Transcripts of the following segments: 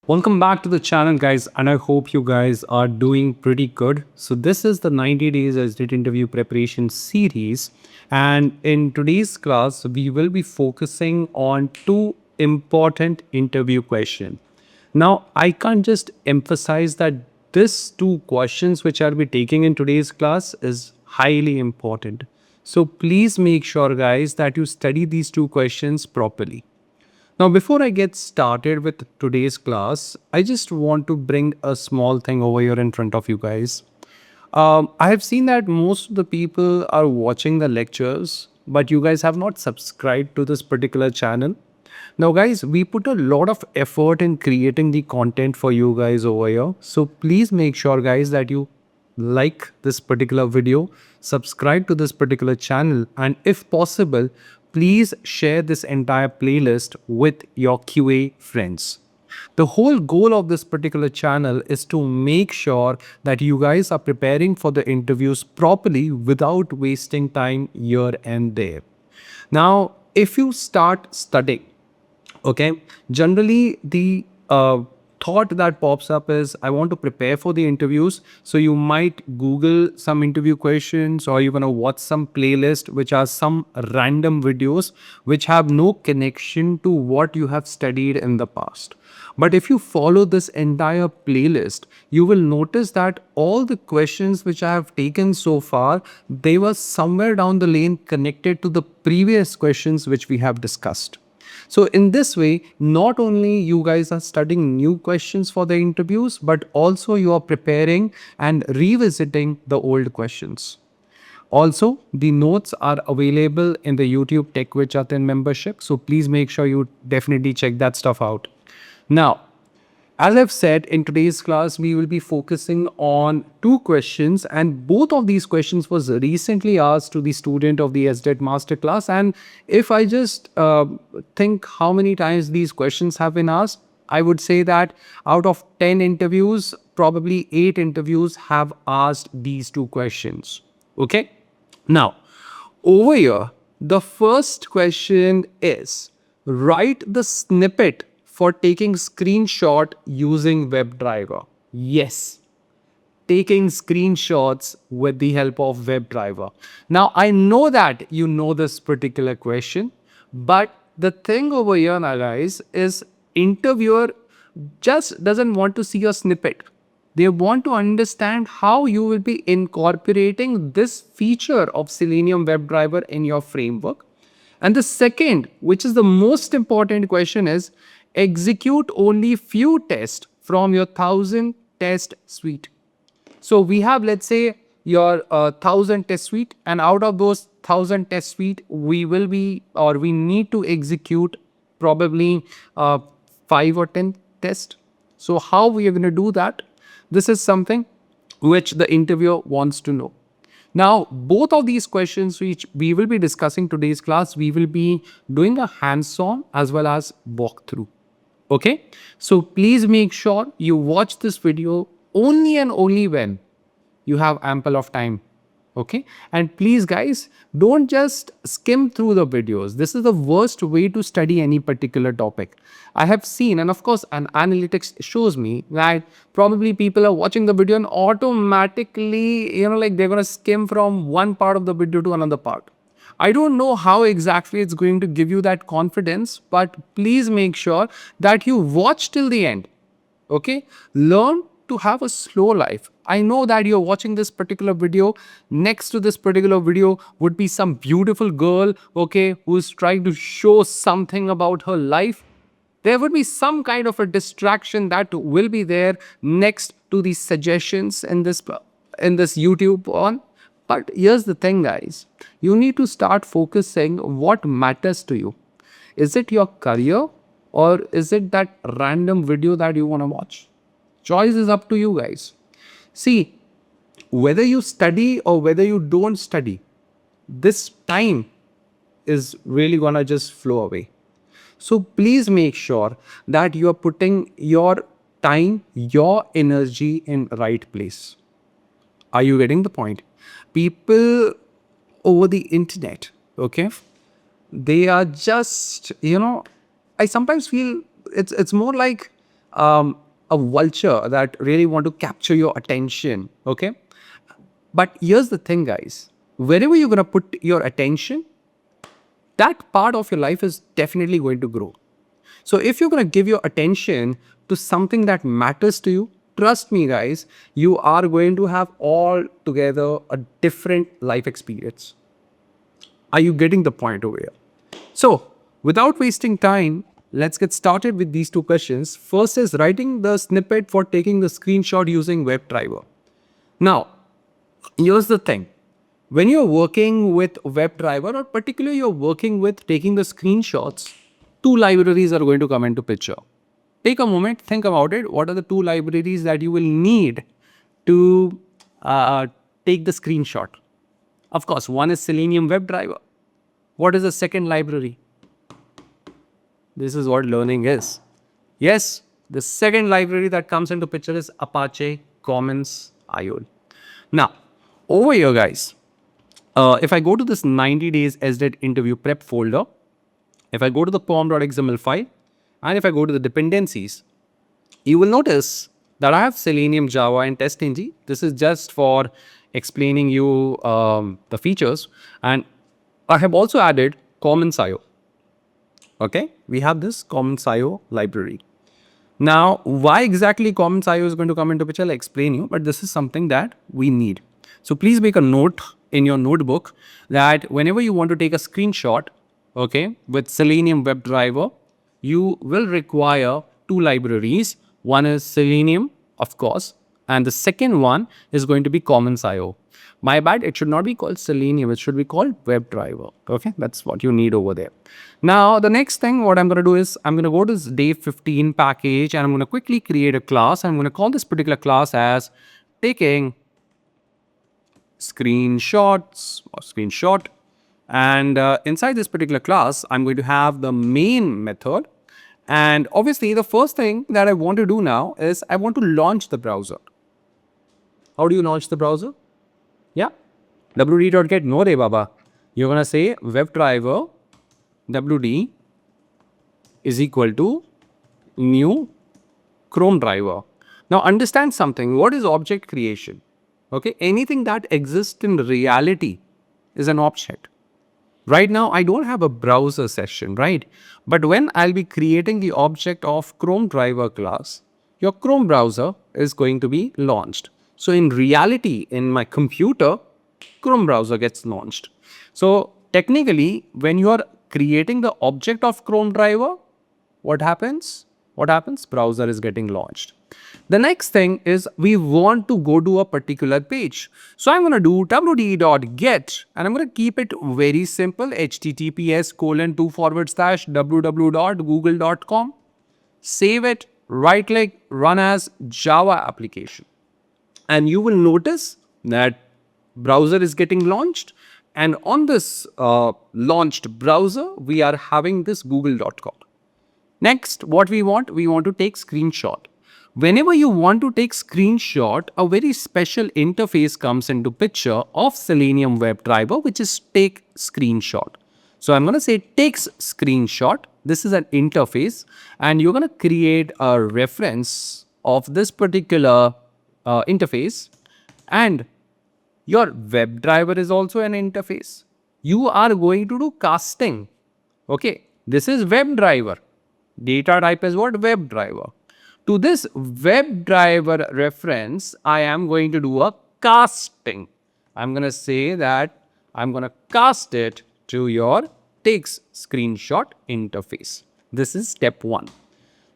Welcome back to the channel, guys, and I hope you guys are doing pretty good. So this is the 90 days SDET interview preparation series, and in today's class we will be focusing on two important interview questions. Now I can't just emphasize that these two questions which I'll be taking in today's class is highly important. So please make sure, guys, that you study these two questions properly. Now, before I get started with today's class, I just want to bring a small thing over here in front of you guys. I have seen that most of the people are watching the lectures, but you guys have not subscribed to this particular channel. Now, guys, we put a lot of effort in creating the content for you guys over here. So please make sure, guys, that you like this particular video, subscribe to this particular channel, and if possible, please share this entire playlist with your QA friends. The whole goal of this particular channel is to make sure that you guys are preparing for the interviews properly without wasting time here and there. Now, if you start studying, okay, generally the thought that pops up is I want to prepare for the interviews. So you might Google some interview questions, or you're going to watch some playlist which are some random videos which have no connection to what you have studied in the past. But if you follow this entire playlist, you will notice that all the questions which I have taken so far, they were somewhere down the lane connected to the previous questions which we have discussed. So in this way, not only you guys are studying new questions for the interviews, but also you are preparing and revisiting the old questions. Also, the notes are available in the YouTube Tech with Jatin membership. So please make sure you definitely check that stuff out. Now, as I've said, in today's class, we will be focusing on two questions, and both of these questions was recently asked to the student of the SDET masterclass. And if I just think how many times these questions have been asked, I would say that out of 10 interviews, probably 8 interviews have asked these two questions. Okay. Now, over here, the first question is write the snippet for taking screenshot using WebDriver. Yes, taking screenshots with the help of WebDriver. Now, I know that you know this particular question, but the thing over here, now guys, is interviewer just doesn't want to see a snippet. They want to understand how you will be incorporating this feature of Selenium WebDriver in your framework. And the second, which is the most important question, is execute only few tests from your 1000 test suite. So we have, let's say, your 1000 test suite, and out of those 1000 test suite, we will be, or we need to execute probably 5 or 10 tests. So how we are going to do that? This is something which the interviewer wants to know. Now, both of these questions which we will be discussing today's class, we will be doing a hands-on as well as walkthrough. Okay, so please make sure you watch this video only and only when you have ample of time. Okay, and please guys, don't just skim through the videos. This is the worst way to study any particular topic. I have seen, and of course an analytics shows me that probably people are watching the video and automatically, like they're going to skim from one part of the video to another part. I don't know how exactly it's going to give you that confidence, but please make sure that you watch till the end. Okay, learn to have a slow life. I know that you're watching this particular video. Next to this particular video would be some beautiful girl, okay, who's trying to show something about her life. There would be some kind of a distraction that will be there next to the suggestions in this YouTube on. But here's the thing, guys. You need to start focusing what matters to you. Is it your career, or is it that random video that you want to watch? Choice is up to you guys. See, whether you study or whether you don't study, this time is really gonna just flow away. So please make sure that you are putting your time, your energy in right place. Are you getting the point? People over the internet, okay, they are just, I sometimes feel it's more like a vulture that really want to capture your attention. Okay. But here's the thing, guys. Wherever you're going to put your attention, that part of your life is definitely going to grow. So if you're going to give your attention to something that matters to you, trust me, guys, you are going to have altogether a different life experience. Are you getting the point over here? So without wasting time, let's get started with these two questions. First is writing the snippet for taking the screenshot using WebDriver. Now, here's the thing. When you're working with WebDriver, or particularly you're working with taking the screenshots, two libraries are going to come into picture. Take a moment, think about it. What are the two libraries that you will need to take the screenshot? Of course, one is Selenium WebDriver. What is the second library? This is what learning is. Yes, the second library that comes into picture is Apache Commons IO. Now, over here, guys, if I go to this 90 days SDET interview prep folder, if I go to the pom.xml file, and if I go to the dependencies, you will notice that I have Selenium, Java, and TestNG. This is just for explaining you the features. And I have also added Commons IO. Okay, we have this Commons IO library. Now, why exactly Commons IO is going to come into picture, I'll explain you, but this is something that we need. So please make a note in your notebook that whenever you want to take a screenshot, okay, with Selenium WebDriver, you will require two libraries. One is Selenium, of course, and the second one is going to be Commons IO. My bad, it should not be called Selenium, it should be called WebDriver. Okay, that's what you need over there. Now, the next thing, what I'm going to do is I'm going to go to this day 15 package and I'm going to quickly create a class. I'm going to call this particular class as taking screenshots or screenshot. And inside this particular class, I'm going to have the main method. And obviously, the first thing that I want to do now is I want to launch the browser. How do you launch the browser? Yeah, wd.get, no re baba. You're going to say WebDriver wd is equal to new Chrome driver. Now understand something. What is object creation? Okay, anything that exists in reality is an object. Right now, I don't have a browser session, right? But when I'll be creating the object of Chrome driver class, your Chrome browser is going to be launched. So in reality, in my computer, Chrome browser gets launched. So technically, when you are creating the object of Chrome driver, what happens? What happens? Browser is getting launched. The next thing is we want to go to a particular page. So I'm going to do wd.get and I'm going to keep it very simple. https://www.google.com. Save it, right click, run as Java application. And you will notice that browser is getting launched. And on this launched browser, we are having this google.com. Next, what we want to take screenshot. Whenever you want to take screenshot, a very special interface comes into picture of Selenium WebDriver, which is take screenshot. So I'm going to say takes screenshot. This is an interface and you're going to create a reference of this particular interface, and your WebDriver is also an interface. You are going to do casting. Okay, this is WebDriver. Data type is what? WebDriver. To this WebDriver reference, I am going to do a casting. I'm going to say that I'm going to cast it to your takes screenshot interface. This is step one.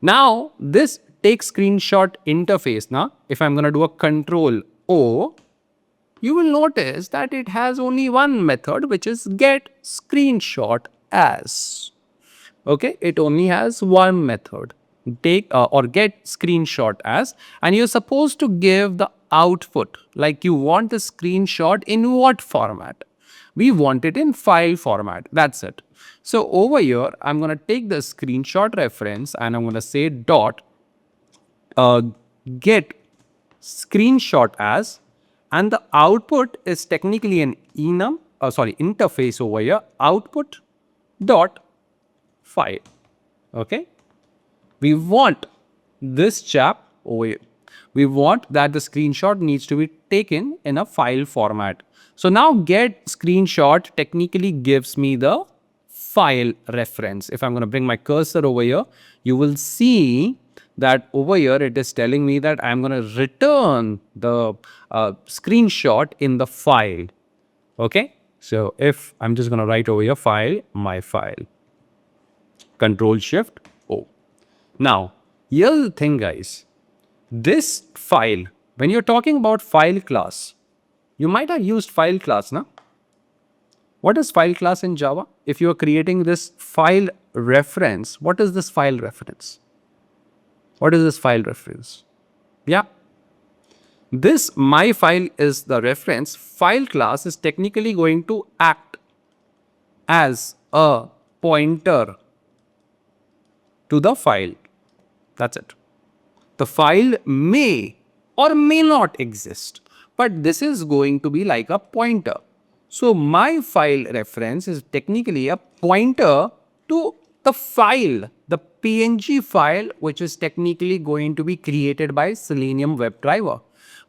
Now, this take screenshot interface, now, if I'm going to do a control O, you will notice that it has only one method, which is get screenshot as. Okay, it only has one method, take or get screenshot as, and you're supposed to give the output, like you want the screenshot in what format. We want it in file format. That's it. So over here, I'm going to take the screenshot reference and I'm going to say dot get screenshot as, and the output is technically an interface over here, output dot file. Okay, we want this chap over here. We want that the screenshot needs to be taken in a file format. So now get screenshot technically gives me the file reference. If I'm going to bring my cursor over here, you will see that over here it is telling me that I'm going to return the screenshot in the file. Okay. So if I'm just going to write over here file, my file, Control Shift O. Now, here's the thing, guys. This file, when you're talking about file class, you might have used file class, na? What is file class in Java? If you are creating this file reference, what is this file reference? What is this file reference? Yeah. This my file is the reference. File class is technically going to act as a pointer to the file. That's it. The file may or may not exist, but this is going to be like a pointer. So my file reference is technically a pointer to the file, the PNG file, which is technically going to be created by Selenium WebDriver.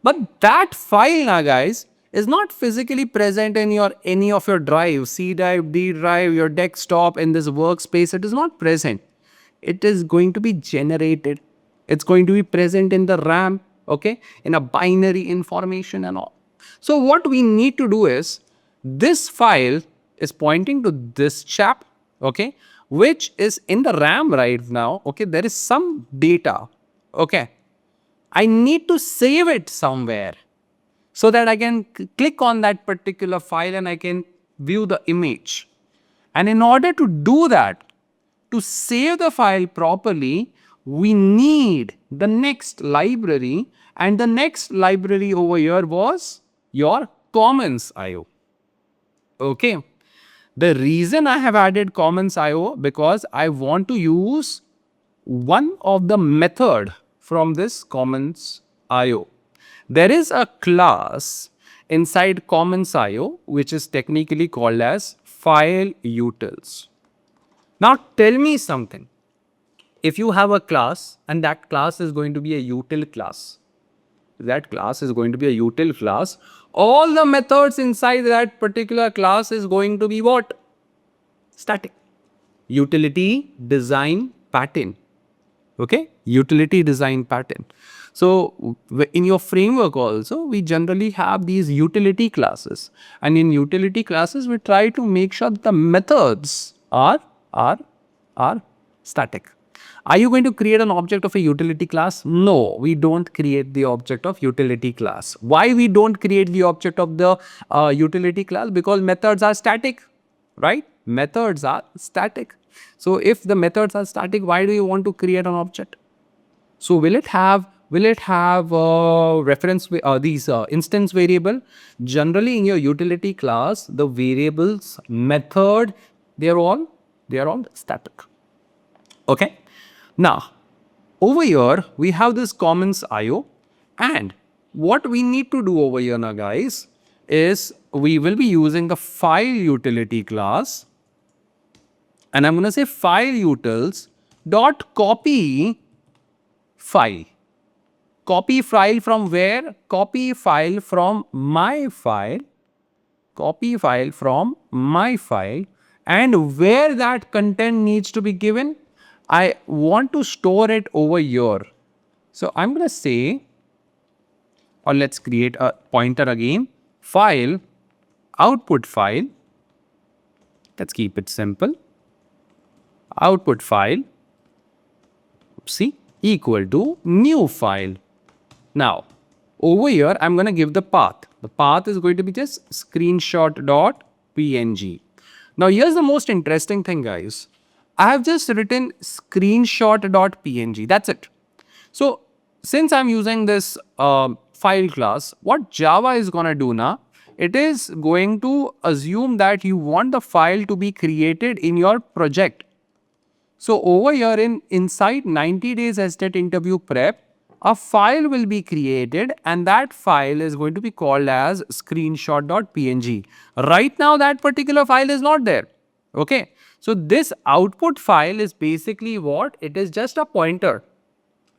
But that file now, guys, is not physically present in your any of your drives, C drive, D drive, your desktop, in this workspace. It is not present. It is going to be generated. It's going to be present in the RAM, okay, in a binary information and all. So what we need to do is, this file is pointing to this chap, okay, which is in the RAM right now. Okay, there is some data, okay. I need to save it somewhere so that I can click on that particular file and I can view the image. And in order to do that, to save the file properly, we need the next library, and the next library over here was your commons IO. Okay. The reason I have added commons IO because I want to use one of the method from this commons IO. There is a class inside commons IO which is technically called as file utils. Now tell me something. If you have a class and that class is going to be a util class, all the methods inside that particular class is going to be what? Static. Utility design pattern. Okay, utility design pattern. So in your framework also, we generally have these utility classes, and in utility classes, we try to make sure that the methods are static. Are you going to create an object of a utility class? No, we don't create the object of utility class. Why we don't create the object of the utility class? Because methods are static, right? Methods are static. So if the methods are static, why do you want to create an object? So will it have reference these instance variable? Generally in your utility class, the variables method, they are all static. Okay. Now over here we have this commons IO, and what we need to do over here now, guys, is we will be using the file utility class, and I'm going to say file utils dot copy file. Copy file from where? Copy file from my file. Copy file from my file, and where that content needs to be given, I want to store it over here. So I'm going to say, or let's create a pointer again, file, output file. Let's keep it simple. Output file, see, equal to new file. Now, over here, I'm going to give the path. The path is going to be just screenshot.png. Now, here's the most interesting thing, guys. I have just written screenshot.png. That's it. So, since I'm using this file class, what Java is going to do now, it is going to assume that you want the file to be created in your project. So over here inside 90 days SDET Interview Prep, a file will be created, and that file is going to be called as screenshot.png. Right now that particular file is not there. Okay. So this output file is basically what? It is just a pointer.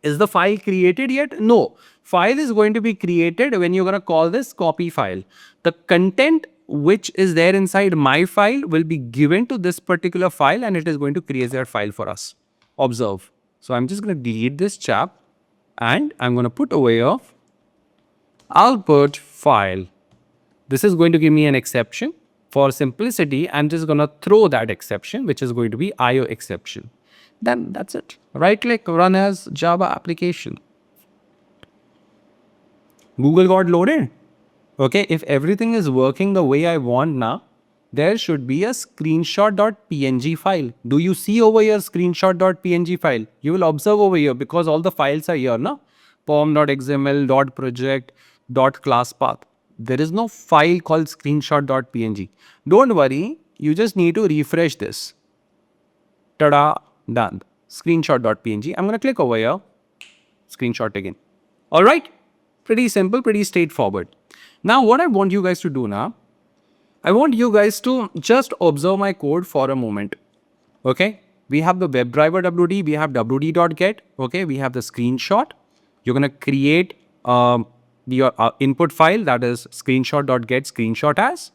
Is the file created yet? No. File is going to be created when you're going to call this copy file. The content which is there inside my file will be given to this particular file and it is going to create that file for us. Observe. So I'm just going to delete this chap and I'm going to put over here output file. This is going to give me an exception. For simplicity, I'm just going to throw that exception, which is going to be IO exception. Then that's it. Right click, run as Java application. Google got loaded. Okay, if everything is working the way I want now, there should be a screenshot.png file. Do you see over here screenshot.png file? You will observe over here because all the files are here, na? pom.xml, .project, .class path. There is no file called screenshot.png. Don't worry, you just need to refresh this. Tada, done. Screenshot.png. I'm going to click over here. Screenshot again. All right. Pretty simple, pretty straightforward. Now, what I want you guys to do now, I want you guys to just observe my code for a moment. Okay. We have the WebDriver WD, we have WD.get. Okay. We have the screenshot. You're going to create your input file, that is screenshot.get screenshot as.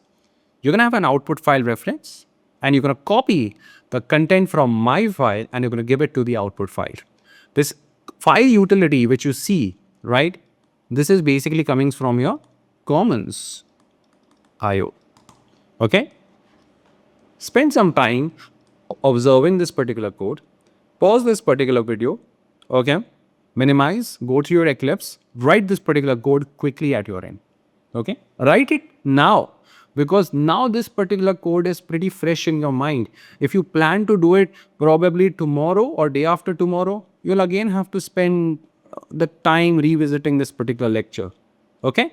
You're going to have an output file reference and you're going to copy the content from my file and you're going to give it to the output file. This file utility which you see, right? This is basically coming from your commons IO. Okay. Spend some time observing this particular code. Pause this particular video. Okay. Minimize, go to your Eclipse, write this particular code quickly at your end. Okay. Write it now because now this particular code is pretty fresh in your mind. If you plan to do it probably tomorrow or day after tomorrow, you'll again have to spend the time revisiting this particular lecture. Okay.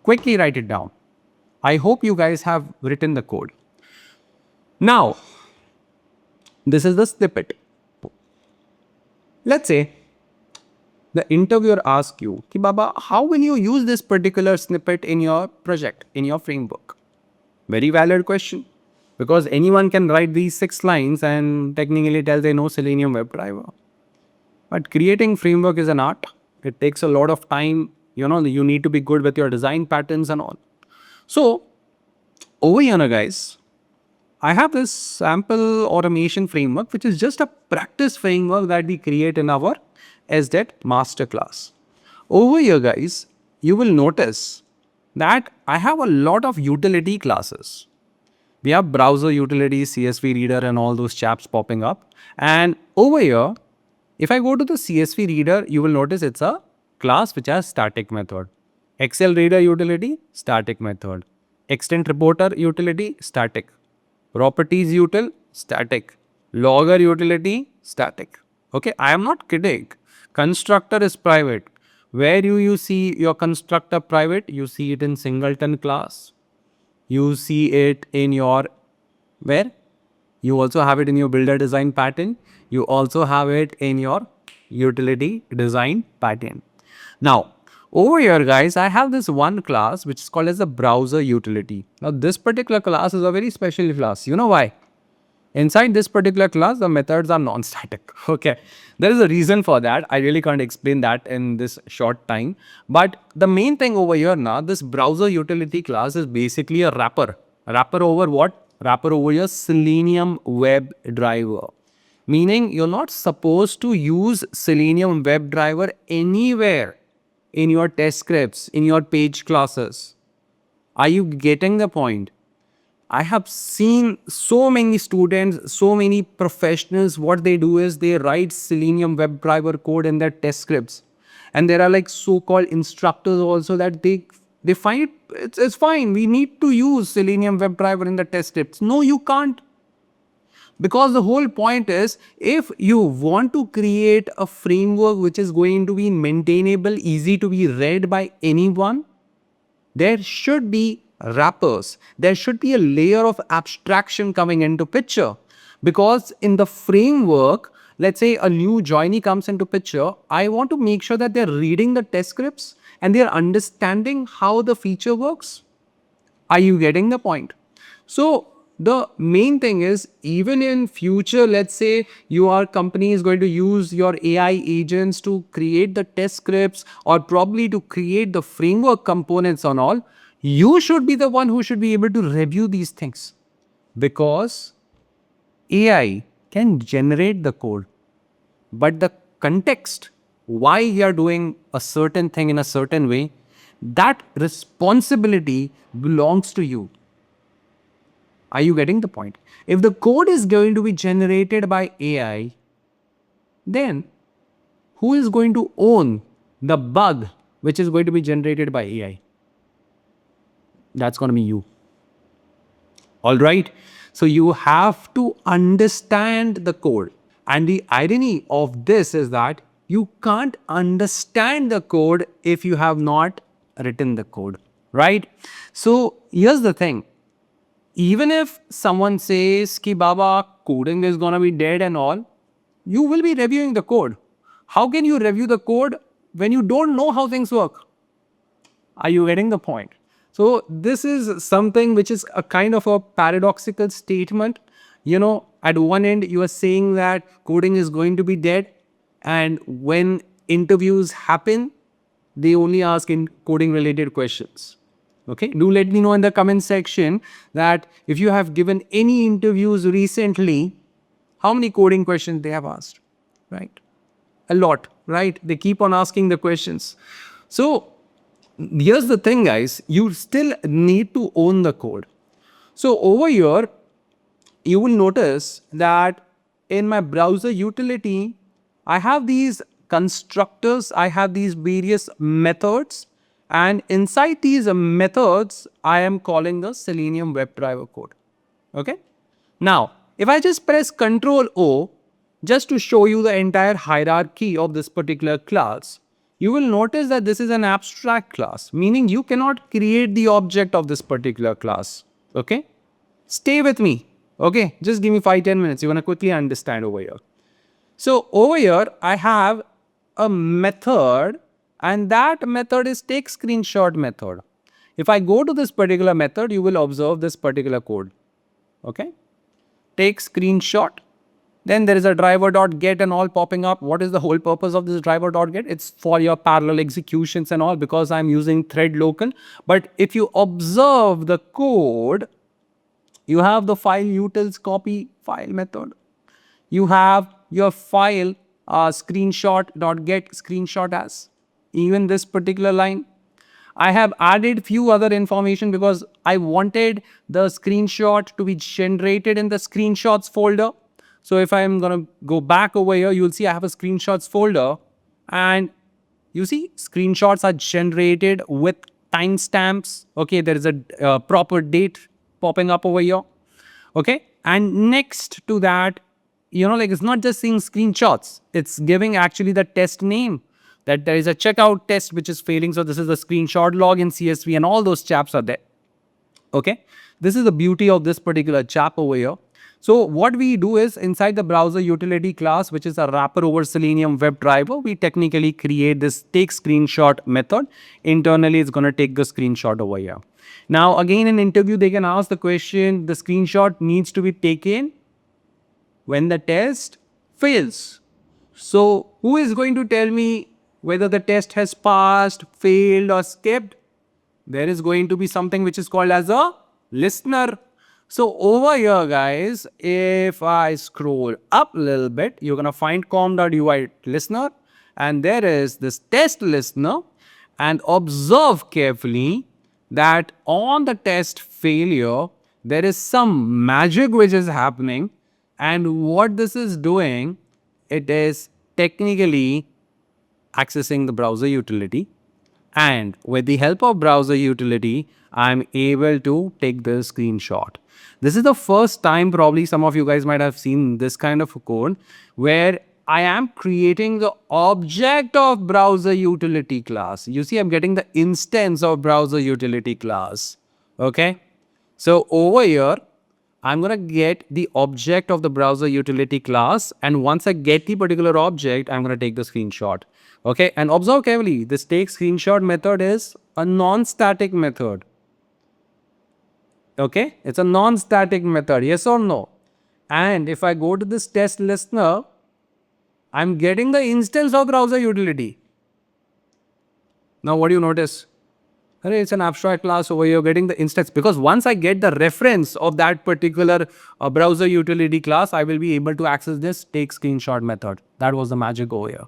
Quickly write it down. I hope you guys have written the code. Now, this is the snippet. Let's say the interviewer asks you, Ki Baba, how will you use this particular snippet in your project, in your framework? Very valid question. Because anyone can write these 6 lines and technically tell they know Selenium WebDriver. But creating framework is an art. It takes a lot of time. You know, you need to be good with your design patterns and all. So, over here, guys, I have this sample automation framework, which is just a practice framework that we create in our SDET masterclass. Over here, guys, you will notice that I have a lot of utility classes. We have browser utilities, CSV reader, and all those chaps popping up. And over here, if I go to the CSV reader, you will notice it's a class which has static method. Excel reader utility, static method. Extent reporter utility, static. Properties util, static. Logger utility, static. Okay, I am not kidding. Constructor is private. Where do you see your constructor private? You see it in singleton class. You see it in your, where? You also have it in your builder design pattern. You also have it in your utility design pattern. Now, over here, guys, I have this one class which is called as the browser utility. Now, this particular class is a very special class. You know why? Inside this particular class, the methods are non-static. Okay. There is a reason for that. I really can't explain that in this short time. But the main thing over here now, this browser utility class is basically a wrapper. A wrapper over what? Wrapper over your Selenium WebDriver. Meaning you're not supposed to use Selenium WebDriver anywhere in your test scripts, in your page classes. Are you getting the point? I have seen so many students, so many professionals, what they do is they write Selenium WebDriver code in their test scripts. And there are like so-called instructors also that they find it's fine. We need to use Selenium WebDriver in the test scripts. No, you can't. Because the whole point is, if you want to create a framework which is going to be maintainable, easy to be read by anyone, there should be wrappers. There should be a layer of abstraction coming into picture. Because in the framework, let's say a new joinee comes into picture, I want to make sure that they're reading the test scripts and they're understanding how the feature works. Are you getting the point? So the main thing is, even in future, let's say your company is going to use your AI agents to create the test scripts or probably to create the framework components and all, you should be the one who should be able to review these things, because AI can generate the code, but the context, why you are doing a certain thing in a certain way, that responsibility belongs to you. Are you getting the point? If the code is going to be generated by AI, then who is going to own the bug which is going to be generated by AI? That's going to be you. All right. So you have to understand the code. And the irony of this is that you can't understand the code if you have not written the code, right? So here's the thing. Even if someone says ki Baba, coding is gonna be dead and all, you will be reviewing the code. How can you review the code when you don't know how things work? Are you getting the point? So this is something which is a kind of a paradoxical statement. At one end you are saying that coding is going to be dead, and when interviews happen, they only ask in coding related questions. Okay, do let me know in the comment section that if you have given any interviews recently, how many coding questions they have asked, right? A lot, right? They keep on asking the questions. So here's the thing, guys, you still need to own the code. So over here, you will notice that in my browser utility, I have these constructors, I have these various methods, and inside these methods, I am calling the Selenium WebDriver code. Okay. Now, if I just press Ctrl O, just to show you the entire hierarchy of this particular class, you will notice that this is an abstract class, meaning you cannot create the object of this particular class. Okay. Stay with me. Okay. Just give me 5-10 minutes. You're going to quickly understand over here. So over here, I have a method, and that method is take screenshot method. If I go to this particular method, you will observe this particular code. Okay. Take screenshot. Then there is a driver.get and all popping up. What is the whole purpose of this driver.get? It's for your parallel executions and all, because I'm using thread local. But if you observe the code, you have the file utils copy file method. You have your file screenshot.get screenshot as. Even this particular line, I have added few other information because I wanted the screenshot to be generated in the screenshots folder. So if I'm going to go back over here, you'll see I have a screenshots folder, and you see screenshots are generated with timestamps. Okay, there is a proper date popping up over here. Okay, and next to that, it's not just seeing screenshots, it's giving actually the test name, that there is a checkout test which is failing. So this is the screenshot log in CSV, and all those chaps are there. Okay, this is the beauty of this particular chap over here. So what we do is, inside the browser utility class, which is a wrapper over Selenium WebDriver, we technically create this take screenshot method. Internally, it's going to take the screenshot over here. Now, again, in interview, they can ask the question, the screenshot needs to be taken when the test fails. So who is going to tell me whether the test has passed, failed, or skipped? There is going to be something which is called as a listener. So over here, guys, if I scroll up a little bit, you're going to find com.ui listener, and there is this test listener, and observe carefully that on the test failure, there is some magic which is happening, and what this is doing, it is technically accessing the browser utility, and with the help of browser utility, I'm able to take the screenshot. This is the first time probably some of you guys might have seen this kind of a code where I am creating the object of browser utility class. You see, I'm getting the instance of browser utility class. Okay. So over here, I'm going to get the object of the browser utility class. And once I get the particular object, I'm going to take the screenshot. Okay. And observe carefully, this take screenshot method is a non-static method. Okay, it's a non-static method, yes or no? And if I go to this test listener, I'm getting the instance of browser utility. Now, what do you notice? Array, it's an abstract class over here getting the instance, because once I get the reference of that particular browser utility class, I will be able to access this take screenshot method. That was the magic over here.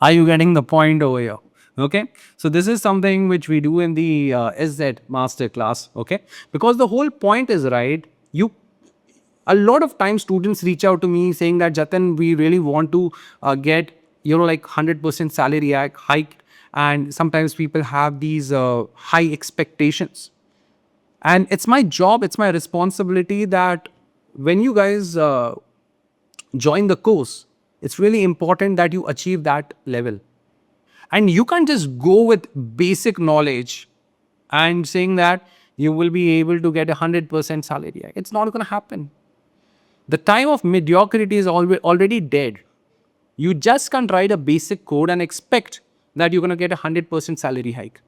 Are you getting the point over here? Okay. So this is something which we do in the SZ master class. Okay. Because the whole point is right. A lot of times students reach out to me saying that Jatin, we really want to get, like 100% salary hike. And sometimes people have these high expectations. And it's my job, it's my responsibility that when you guys join the course, it's really important that you achieve that level. And you can't just go with basic knowledge and saying that you will be able to get 100% salary. It's not going to happen. The time of mediocrity is already dead. You just can't write a basic code and expect that you're going to get 100% salary hike.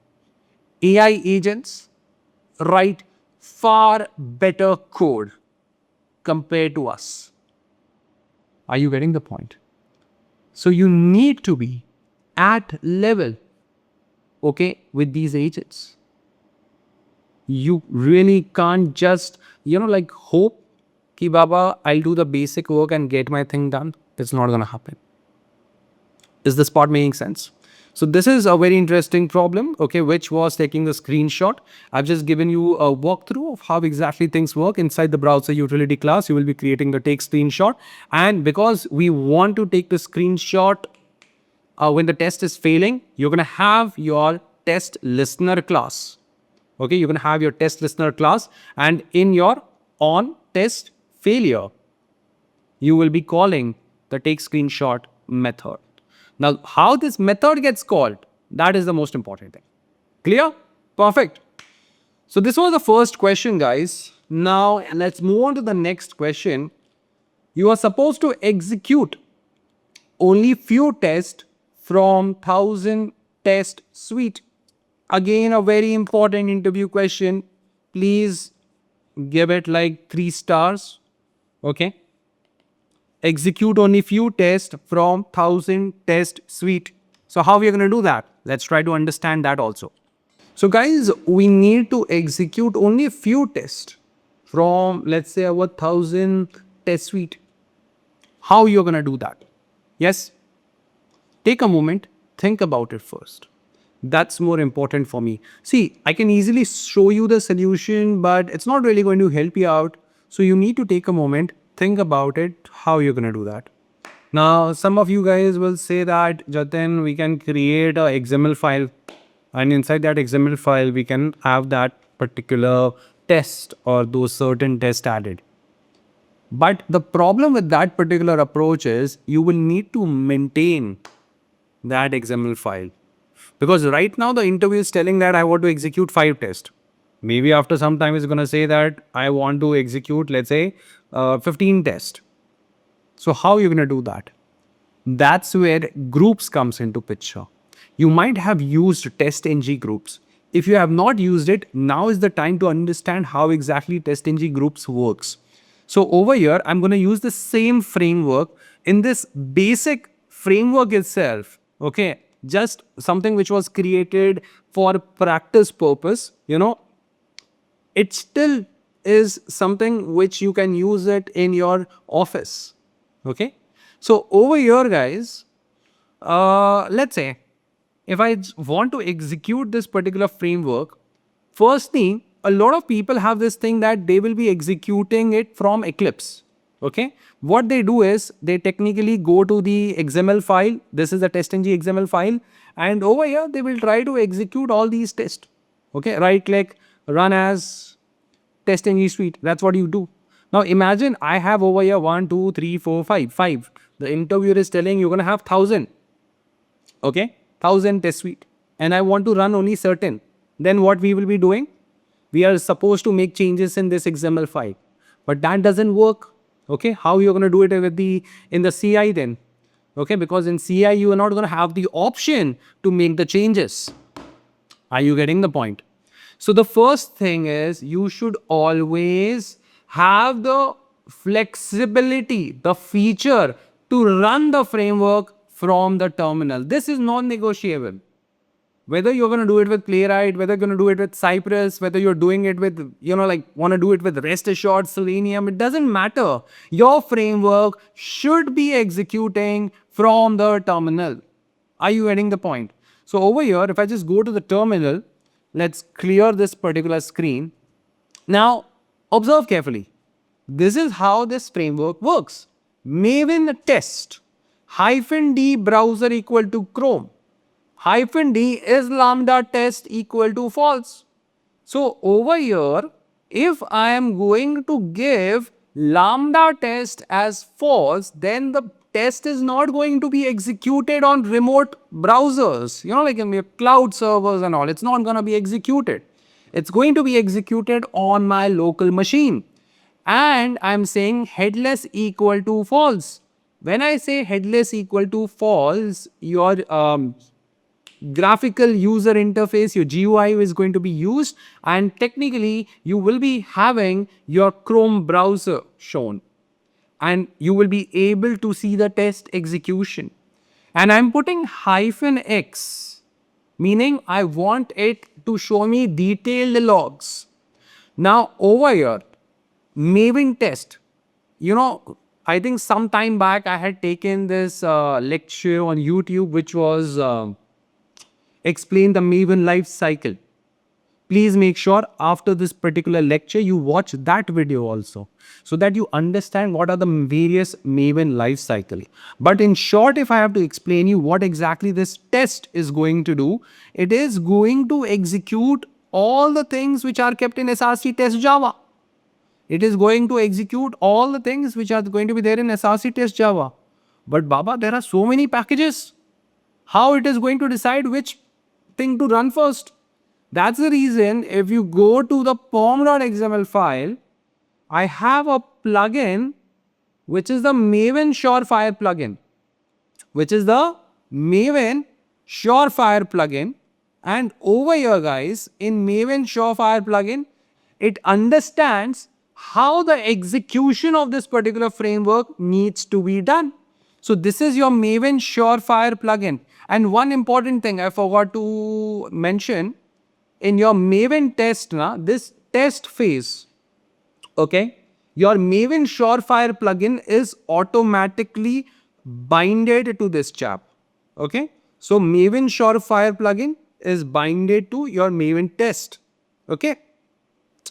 AI agents write far better code compared to us. Are you getting the point? So you need to be at level, okay, with these agents. You really can't just, like hope ki Baba, I'll do the basic work and get my thing done. It's not going to happen. Is this part making sense? So this is a very interesting problem, okay, which was taking the screenshot. I've just given you a walkthrough of how exactly things work inside the browser utility class. You will be creating the take screenshot. And because we want to take the screenshot when the test is failing, you're going to have your test listener class. Okay, you're going to have your test listener class, and in your on test failure, you will be calling the take screenshot method. Now, how this method gets called, that is the most important thing. Clear? Perfect. So this was the first question, guys. Now, let's move on to the next question. You are supposed to execute only few tests from 1000 test suite. Again, a very important interview question. Please give it like 3 stars. Okay. Execute only few tests from 1000 test suite. So how we are going to do that? Let's try to understand that also. So guys, we need to execute only a few tests from, let's say, our 1000 test suite. How you're going to do that? Yes. Take a moment, think about it first. That's more important for me. See, I can easily show you the solution, but it's not really going to help you out. So you need to take a moment, think about it, how you're going to do that. Now, some of you guys will say that, Jatin, we can create a XML file, and inside that XML file, we can have that particular test or those certain tests added. But the problem with that particular approach is you will need to maintain that XML file. Because right now the interview is telling that I want to execute 5 tests. Maybe after some time it's going to say that I want to execute, let's say, 15 tests. So how are you going to do that? That's where groups comes into picture. You might have used TestNG groups. If you have not used it, now is the time to understand how exactly TestNG groups works. So over here, I'm going to use the same framework in this basic framework itself. Okay, just something which was created for practice purpose, it still is something which you can use it in your office. Okay, so over here, guys, let's say if I want to execute this particular framework, first thing, a lot of people have this thing that they will be executing it from Eclipse. Okay, what they do is they technically go to the XML file. This is the TestNG XML file, and over here they will try to execute all these tests. Okay, right click, run as TestNG suite. That's what you do. Now imagine I have over here 1, 2, 3, 4, 5, 5. The interviewer is telling you're gonna have 1000. Okay, 1000 test suite, and I want to run only certain. Then what we will be doing? We are supposed to make changes in this XML file, but that doesn't work. Okay, how you're going to do it with in the CI then? Okay, because in CI you are not going to have the option to make the changes. Are you getting the point? So the first thing is you should always have the flexibility, the feature to run the framework from the terminal. This is non-negotiable. Whether you're going to do it with Playwright, whether you're going to do it with Cypress, whether you're doing it with, like want to do it with Rest Assured, Selenium, it doesn't matter. Your framework should be executing from the terminal. Are you getting the point? So over here, if I just go to the terminal, let's clear this particular screen. Now, observe carefully. This is how this framework works. Maven test -d browser equal to Chrome -d is lambda test equal to false. So over here, if I am going to give lambda test as false, then the test is not going to be executed on remote browsers, like in your cloud servers and all. It's not going to be executed. It's going to be executed on my local machine. And I'm saying headless equal to false. When I say headless equal to false, your graphical user interface, your GUI is going to be used, and technically you will be having your Chrome browser shown, and you will be able to see the test execution. And I'm putting -x, meaning I want it to show me detailed logs. Now over here, Maven test, I think some time back I had taken this lecture on YouTube, which was explain the Maven life cycle. Please make sure after this particular lecture you watch that video also, so that you understand what are the various Maven life cycle. But in short, if I have to explain you what exactly this test is going to do, it is going to execute all the things which are kept in SRC test Java. It is going to execute all the things which are going to be there in SRC test Java. But Baba, there are so many packages. How it is going to decide which thing to run first? That's the reason if you go to the pom.xml file, I have a plugin which is the Maven Surefire plugin, and over here guys, in Maven Surefire plugin, it understands how the execution of this particular framework needs to be done. So this is your Maven Surefire plugin. And one important thing I forgot to mention, in your Maven test, this test phase, okay, your Maven Surefire plugin is automatically binded to this chap. Okay, so Maven Surefire plugin is binded to your Maven test. Okay,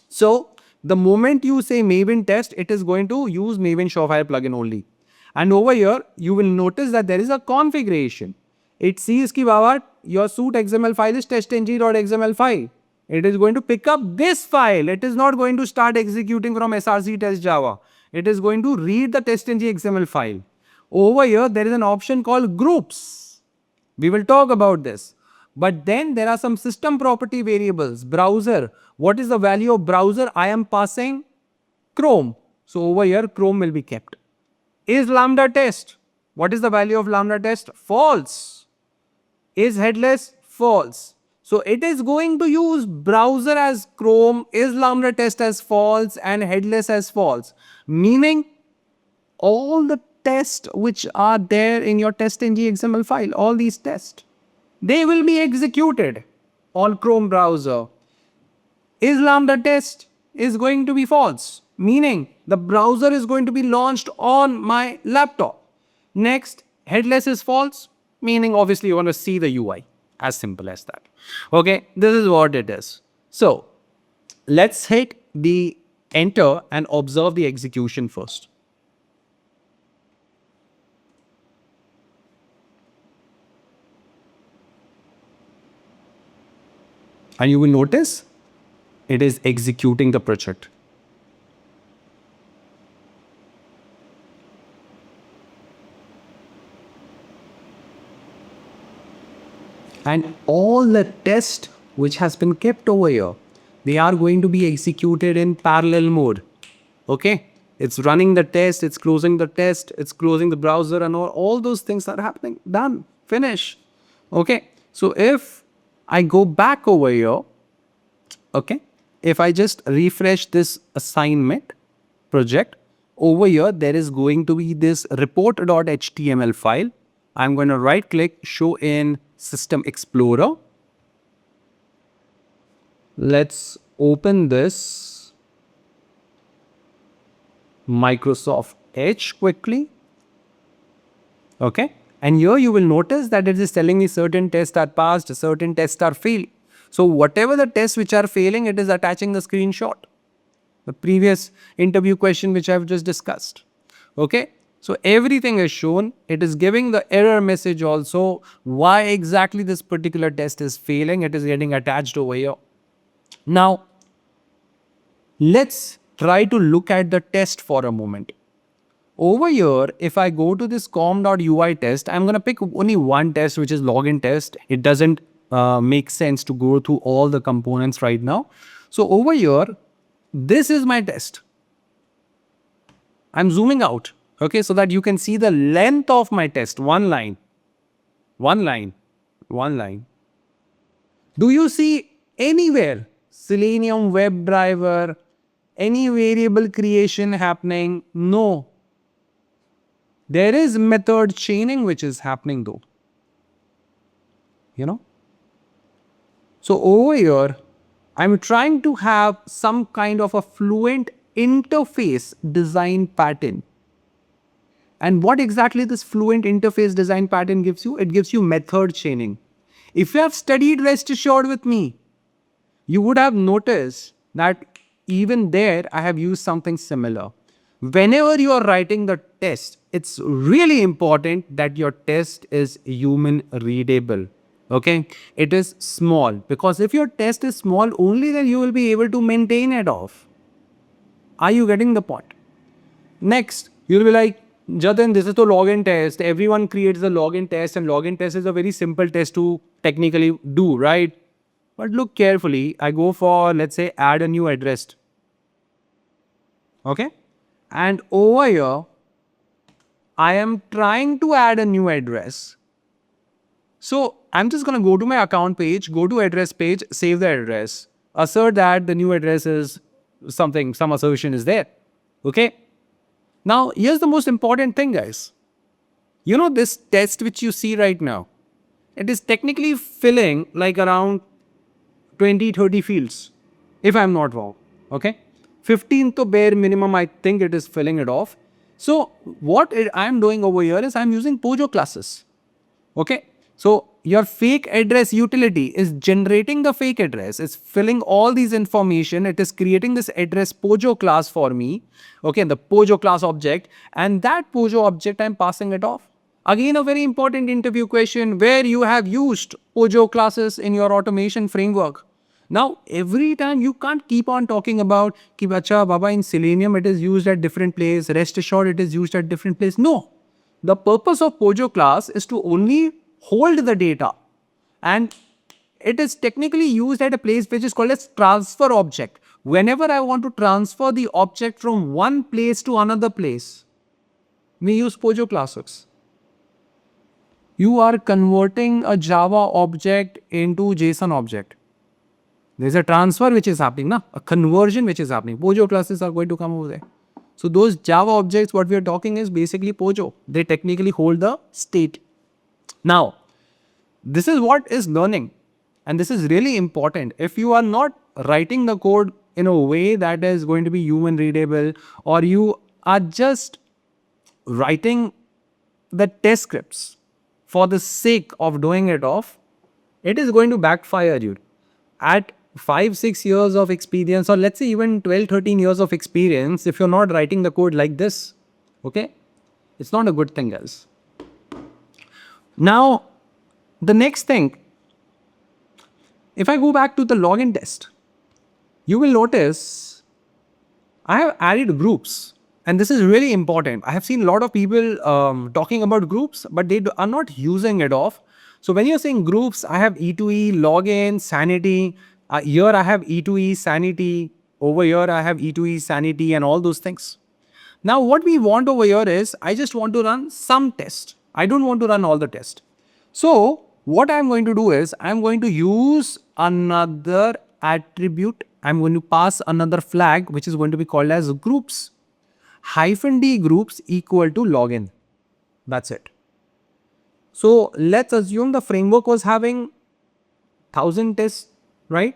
so the moment you say Maven test, it is going to use Maven Surefire plugin only. And over here, you will notice that there is a configuration. It sees ki Baba, your suit XML file is testng.xml file. It is going to pick up this file. It is not going to start executing from SRC test Java. It is going to read the testng XML file. Over here, there is an option called groups. We will talk about this. But then there are some system property variables. Browser. What is the value of browser? I am passing Chrome. So over here, Chrome will be kept. Is lambda test? What is the value of lambda test? False. Is headless? False. So it is going to use browser as Chrome, is lambda test as false, and headless as false. Meaning all the tests which are there in your testng XML file, all these tests, they will be executed on Chrome browser. Is lambda test is going to be false, meaning the browser is going to be launched on my laptop. Next, headless is false, meaning obviously you want to see the UI. As simple as that. Okay, this is what it is. So let's hit the enter and observe the execution first. And you will notice it is executing the project. And all the tests which has been kept over here, they are going to be executed in parallel mode. Okay, it's running the test, it's closing the test, it's closing the browser, and all those things are happening. Done, finish. Okay, so if I go back over here Okay. If I just refresh this assignment project, over here, there is going to be this report.html file. I'm going to right click, show in System Explorer. Let's open this Microsoft Edge quickly. Okay. And here you will notice that it is telling me certain tests are passed, certain tests are failed. So whatever the tests which are failing, it is attaching the screenshot. The previous interview question which I have just discussed. Okay. So everything is shown. It is giving the error message also. Why exactly this particular test is failing. It is getting attached over here. Now, let's try to look at the test for a moment. Over here, if I go to this com.ui test, I'm going to pick only one test, which is login test. It doesn't make sense to go through all the components right now. So over here, this is my test. I'm zooming out, okay, so that you can see the length of my test. One line, one line, one line. Do you see anywhere Selenium WebDriver, any variable creation happening? No. There is method chaining which is happening though. You know? So over here, I'm trying to have some kind of a fluent interface design pattern. And what exactly this fluent interface design pattern gives you? It gives you method chaining. If you have studied rest assured with me, you would have noticed that even there I have used something similar. Whenever you are writing the test, it's really important that your test is human readable. Okay, it is small, because if your test is small, only then you will be able to maintain it off. Are you getting the point? Next, you'll be like, Jatin, this is the login test. Everyone creates the login test, and login test is a very simple test to technically do, right? But look carefully. I go for, let's say, add a new address. Okay. And over here, I am trying to add a new address. So I'm just going to go to my account page, go to address page, save the address, assert that the new address is something, some assertion is there. Okay. Now, here's the most important thing, guys. You know, this test which you see right now, it is technically filling like around 20-30 fields, if I'm not wrong. Okay. 15 to bare minimum, I think it is filling it off. So what I'm doing over here is I'm using Pojo classes. Okay. So your fake address utility is generating the fake address. It's filling all these information. It is creating this address Pojo class for me. Okay. The Pojo class object, and that Pojo object, I'm passing it off. Again, a very important interview question where you have used Pojo classes in your automation framework. Now, every time you can't keep on talking about ki bacha, baba, in Selenium it is used at different place, rest assured it is used at different place. No. The purpose of Pojo class is to only hold the data, and it is technically used at a place which is called as transfer object. Whenever I want to transfer the object from one place to another place, we use Pojo classes. You are converting a Java object into JSON object. There's a transfer which is happening, na? A conversion which is happening. Pojo classes are going to come over there. So those Java objects, what we are talking is basically Pojo. They technically hold the state. Now, this is what is learning. And this is really important. If you are not writing the code in a way that is going to be human readable, or you are just writing the test scripts for the sake of doing it off, it is going to backfire you. At 5-6 years of experience, or let's say even 12-13 years of experience, if you're not writing the code like this, okay, it's not a good thing, guys. Now, the next thing, if I go back to the login test, you will notice I have added groups. And this is really important. I have seen a lot of people talking about groups, but they are not using it off. So when you're saying groups, I have E2E, login, sanity. Here I have E2E, sanity. Over here I have E2E, sanity, and all those things. Now what we want over here is, I just want to run some test. I don't want to run all the test. So what I'm going to do is, I'm going to use another attribute, I'm going to pass another flag, which is going to be called as groups. -d groups equal to login. That's it. So let's assume the framework was having 1000 tests, right?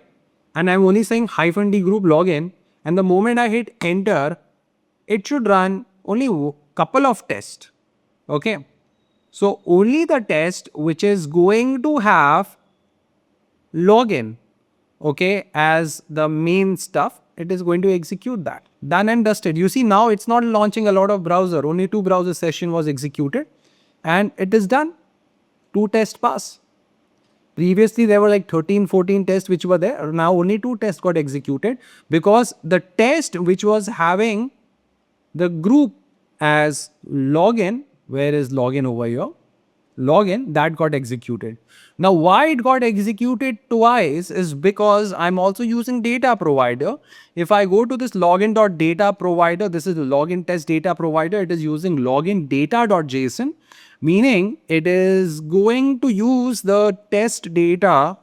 And I'm only saying -d group login. And the moment I hit enter, it should run only couple of tests. Okay. So only the test which is going to have login, okay, as the main stuff, it is going to execute that. Done and dusted. You see, now it's not launching a lot of browser. Only 2 browser session was executed and it is done. 2 tests pass. Previously, there were like 13, 14 tests which were there. Now only 2 tests got executed because the test which was having the group as login, where is login over here? Login, that got executed. Now, why it got executed twice is because I'm also using data provider. If I go to this login.data provider, this is the login test data provider. It is using login data.json, meaning it is going to use the test data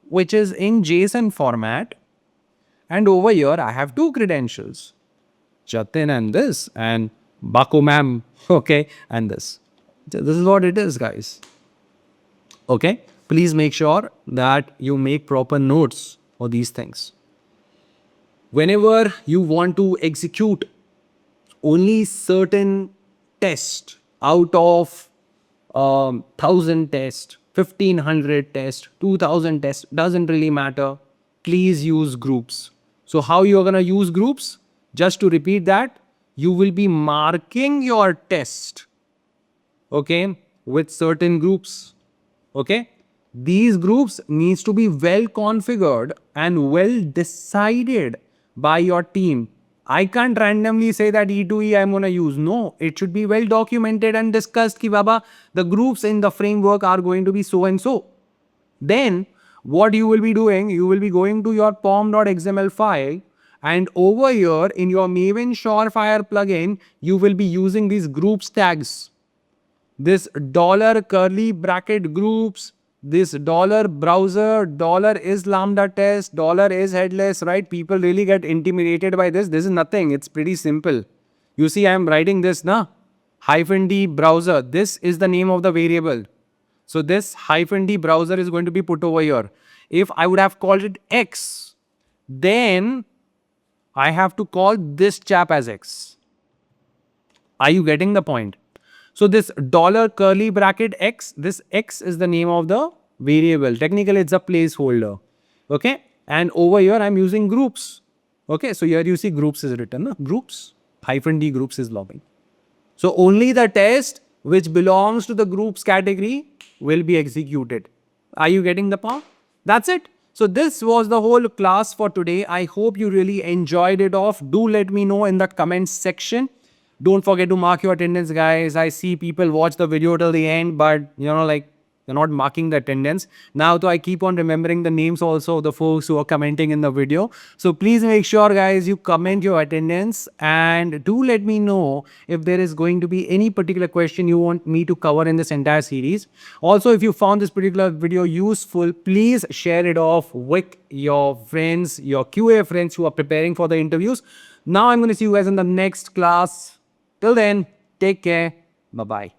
which is in JSON format. And over here, I have 2 credentials, Jatin and this, and Baku ma'am, okay, and this. This is what it is, guys. Okay, please make sure that you make proper notes for these things. Whenever you want to execute only certain tests out of 1000 tests, 1500 tests, 2000 tests, doesn't really matter. Please use groups. So how you're going to use groups? Just to repeat that, you will be marking your test, okay, with certain groups. Okay, these groups needs to be well configured and well decided by your team. I can't randomly say that E2E I'm going to use. No, it should be well documented and discussed ki baba, the groups in the framework are going to be so and so. Then what you will be doing, you will be going to your pom.xml file, and over here in your Maven Surefire plugin, you will be using these groups tags. This dollar curly bracket groups, this dollar browser, dollar is lambda test, dollar is headless, right? People really get intimidated by this. This is nothing. It's pretty simple. You see, I am writing this, na? -d browser. This is the name of the variable. So this -d browser is going to be put over here. If I would have called it X, then I have to call this chap as X. Are you getting the point? So this dollar curly bracket X, this X is the name of the variable. Technically, it's a placeholder. Okay. And over here, I'm using groups. Okay. So here you see groups is written. No? Groups, -d groups is logging. So only the test which belongs to the groups category will be executed. Are you getting the point? That's it. So this was the whole class for today. I hope you really enjoyed it off. Do let me know in the comments section. Don't forget to mark your attendance, guys. I see people watch the video till the end, but like you're not marking the attendance. Now, though, I keep on remembering the names also of the folks who are commenting in the video. So please make sure, guys, you comment your attendance and do let me know if there is going to be any particular question you want me to cover in this entire series. Also, if you found this particular video useful, please share it off with your friends, your QA friends who are preparing for the interviews. Now, I'm going to see you guys in the next class. Till then, take care. Bye-bye.